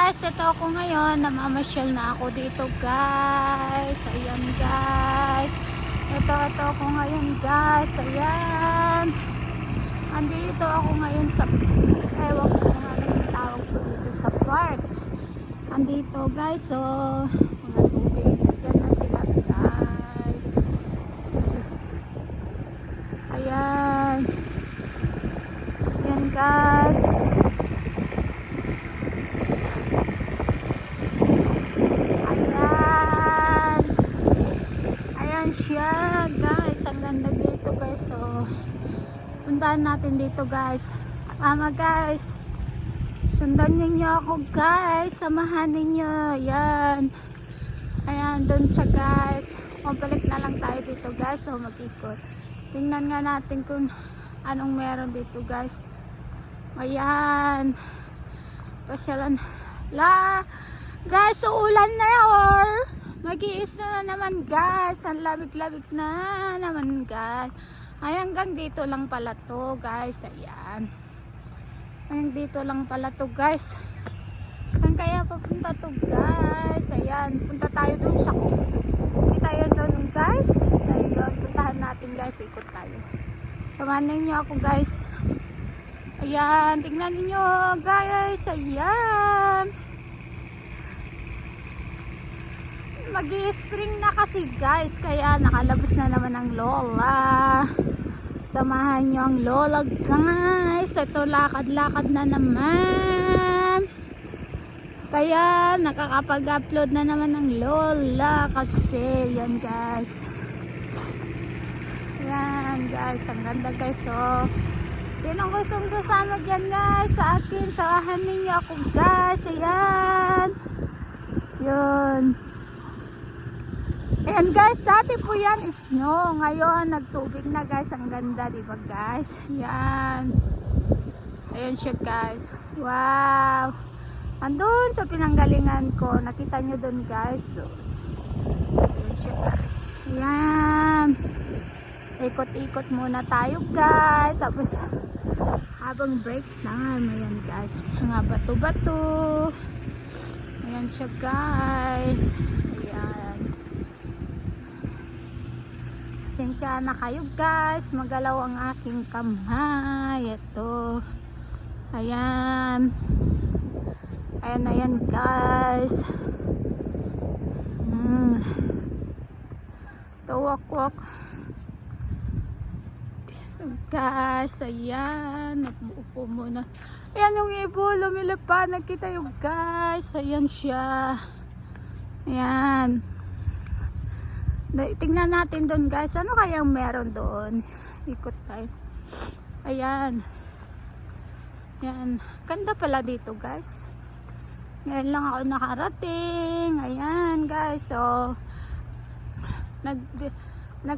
guys, ito ako ngayon, namamasyal na ako dito guys. Ayan guys, ito ako ngayon guys. Ayan, andito ako ngayon sa, ewan ko kung anong tawag ko dito sa park. Andito guys, so mga tubig, dyan na sila guys. Ayan, ayan guys. Siya guys, ang ganda dito guys. So puntahan natin dito guys. Guys, sundan niyo ako guys, samahan niyo. Ayan, ayan doon siya guys. Balik na lang tayo dito guys. So mag-ikot, tingnan nga natin kung anong meron dito guys. Ayan, pasyalan la guys. So ulan na or mag-iis na naman guys. Ang lamig-lamig na naman guys. Ay, hanggang dito lang pala to guys. Ayan, hanggang dito lang pala to guys. Saan kaya papunta to guys? Ayan, punta tayo dun sa hindi tayo dun guys. Ayun, puntahan natin guys. Ikot tayo, samahan niyo ako guys. Ayan, tingnan niyo guys. Ayan, mag-i-spring na kasi guys, kaya nakalabas na naman ang lola. Samahan nyo ang lola guys. Ito, lakad-lakad na naman, kaya nakakapag-upload na naman ang lola kasi yan guys. Yan guys, ang ganda guys. So sinong gustong sasama dyan guys sa akin, samahan ninyo ako guys. Ayan, yun. Ayan guys, dati po yan snow, ngayon nagtubig na guys. Ang ganda diba guys? Ayan, ayan siya guys. Wow, andun sa pinanggalingan ko, nakita nyo dun guys. Ayan siya guys. Ayan, ikot-ikot muna tayo guys. Tapos habang break time, ayan guys, mga bato-bato. Ayan siya guys. Pasensya na kayo guys, magalaw ang aking kamay. Ito, ayan, ayan, ayan guys. Tuwak-wak guys. Ayan, napupo muna. Ayan yung ibo, lumilipad, nakita yung guys. Ayan siya. Ayan, tingnan natin doon guys, ano kayang meron doon. Ikot tayo. Ayan, ayan, ganda pala dito guys. Ngayon lang ako nakarating. Ayan guys, so nag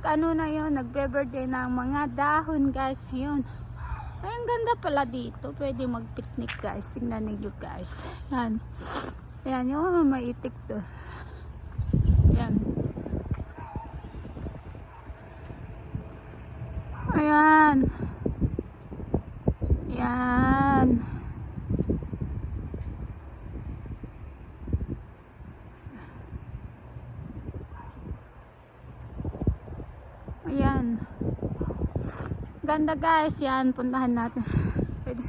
ano na yun, nagbe-birthday ng mga dahon guys. Ayun, ay ang ganda pala dito, pwede mag picnic guys. Tingnan niyo guys. Ayan, ayan yung maitik to. Ayan, ayan, ayan, ayan, ganda guys. Yan, puntahan natin. Pwede.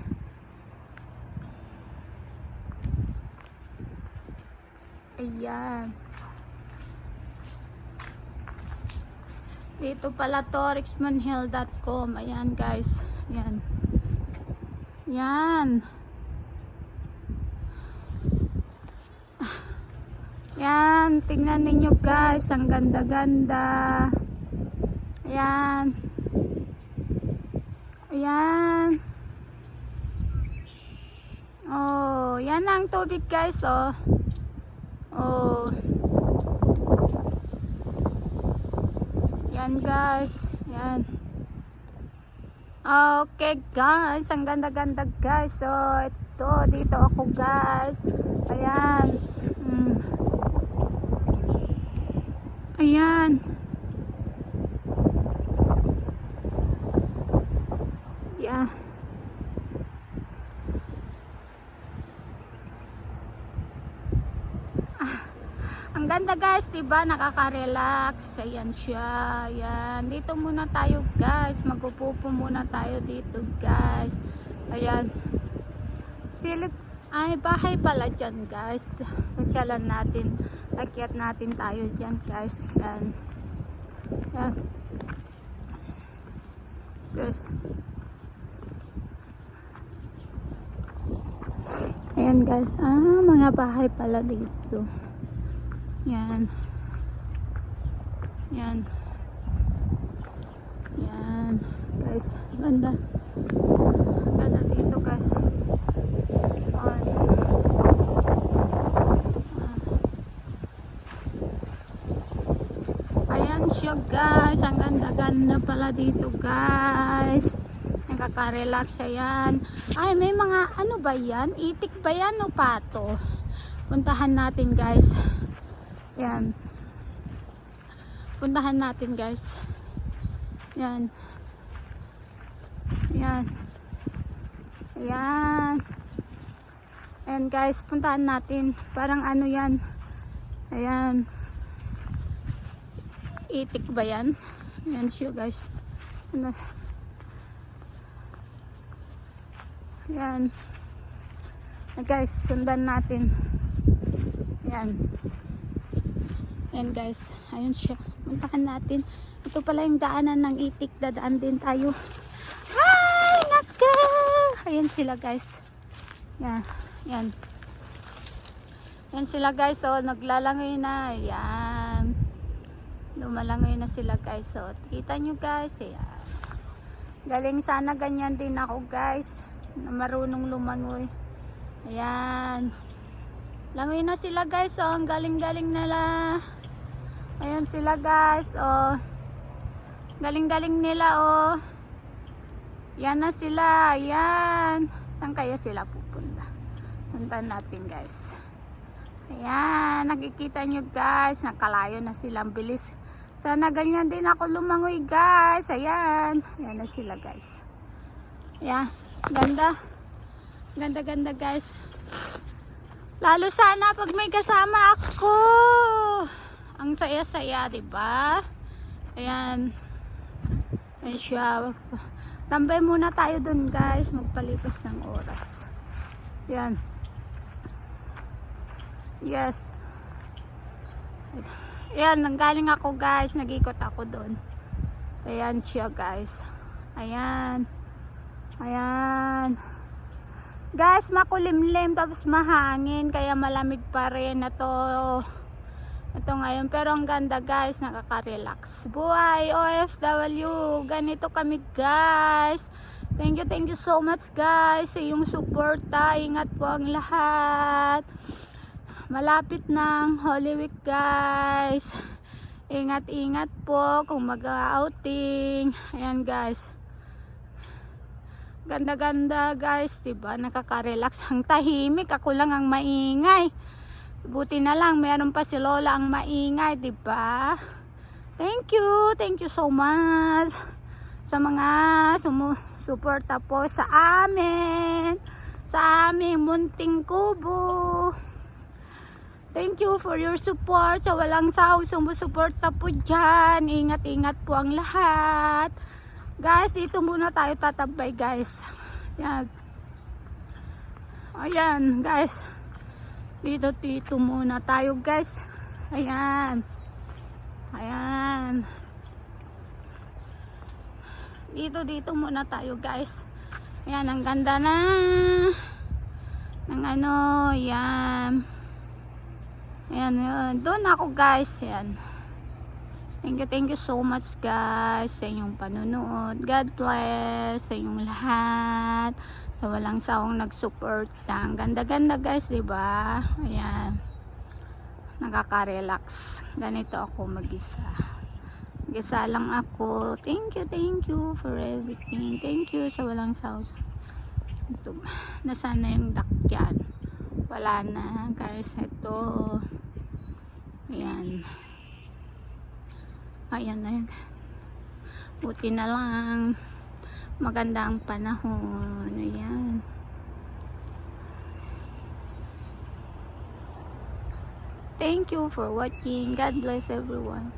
Ayan, dito pala to, rixmanhill.com. Ayan guys, yan, yan, yan, tingnan ninyo guys, ang ganda-ganda. Ayan, ayan, oh, yan ang tubig guys. Oh, oh, yan guys, yan. Okay guys, ang ganda-ganda guys. So ito, dito ako guys. Ayan, ayan, yeah. Ang ganda guys, diba? Nakaka-relax. Ayan siya. Ayan. Dito muna tayo guys. Magupupo muna tayo dito guys. Ayan. Silip. Ay, bahay pala dyan guys. Pasyalan natin. Akyat natin tayo dyan guys. Ayan. Ayan. Guys. Ayan guys. Mga bahay pala dito. Yan. Yan. Yan. Guys, ganda. Ganda dito guys. On. Ayan siya guys. Ang ganda-ganda pala dito guys. Nakaka-relax siya yan. Ay, may mga ano ba yan? Itik ba yan o pato? Puntahan natin guys. Yan. Puntahan natin guys. Yan. Yan. Ayan. Ayan guys, puntahan natin. Parang ano yan. Ayan. Itik ba yan? Ayan siya guys. Ayan. Ayan guys, sundan natin. Ayan. Ayan guys, ayun siya. Puntahan natin. Ito pala yung daanan ng itik. Dadaan din tayo. Ay, naka! Ayan sila guys. Yan. Yan. Yan sila guys. So, naglalangoy na. Ayan. Lumalangoy na sila guys. So, kita nyo guys. Ayan. Galing sana ganyan din ako guys. Na marunong lumangoy. Ayan. Langoy na sila guys. So, ang galing-galing nila. Ayan sila guys. Oh. Galing-galing nila oh. Yan na sila. Ayan. Saan kaya sila pupunta? Sundan natin guys. Ayan. Nakikita nyo guys. Nakalayo na sila. Ang bilis. Sana ganyan din ako lumangoy guys. Ayan. Ayan na sila guys. Ayan. Ganda. Ganda-ganda guys. Lalo sana pag may kasama ako. Ang saya-saya, 'di ba? Ayan. Ayan siya. Tambay muna tayo dun, guys. Magpalipas ng oras. Ayan. Yes. Ayan, nanggaling ako, guys. Nag-ikot ako dun. Ayan siya, guys. Ayan. Ayan. Guys, makulimlim tapos mahangin kaya malamig pa rin na to. Ito ngayon, pero ang ganda guys, nakaka-relax. Buhay OFW, ganito kami guys. Thank you so much guys sa iyong suporta. Ingat po ang lahat. Malapit ng Holy Week guys. Ingat-ingat po kung mag-outing. Ayan guys. Ganda-ganda guys, diba? Nakaka-relax. Ang tahimik, ako lang ang maingay. Buti na lang, meron pa si Lola ang maingay, diba? Thank you so much sa mga sumusuporta po sa amin, sa aming munting kubo. Thank you for your support. Sa walang sawang sumusuporta po dyan. Ingat-ingat po ang lahat. Guys, dito muna tayo tatabay guys. Yan. Ayan guys. Dito muna tayo guys. Ayan. Ayan. Dito muna tayo guys. Ayan, ang ganda na ng ano, yan. Ayan, yun. Doon ako guys. Ayan. Thank you so much guys sa inyong panonood. God bless sa inyong lahat. Sa walang sawang nagsuporta. Ang ganda-ganda guys, diba? Ayan. Nakaka-relax. Ganito ako mag-isa. Mag-isa lang ako. Thank you for everything. Thank you sa walang sawang. Ito. Nasaan na yung duck dyan? Wala na guys. Ito. Ayan. Ayan na yun. Buti na lang. Maganda ang panahon. Ayan. Thank you for watching. God bless everyone.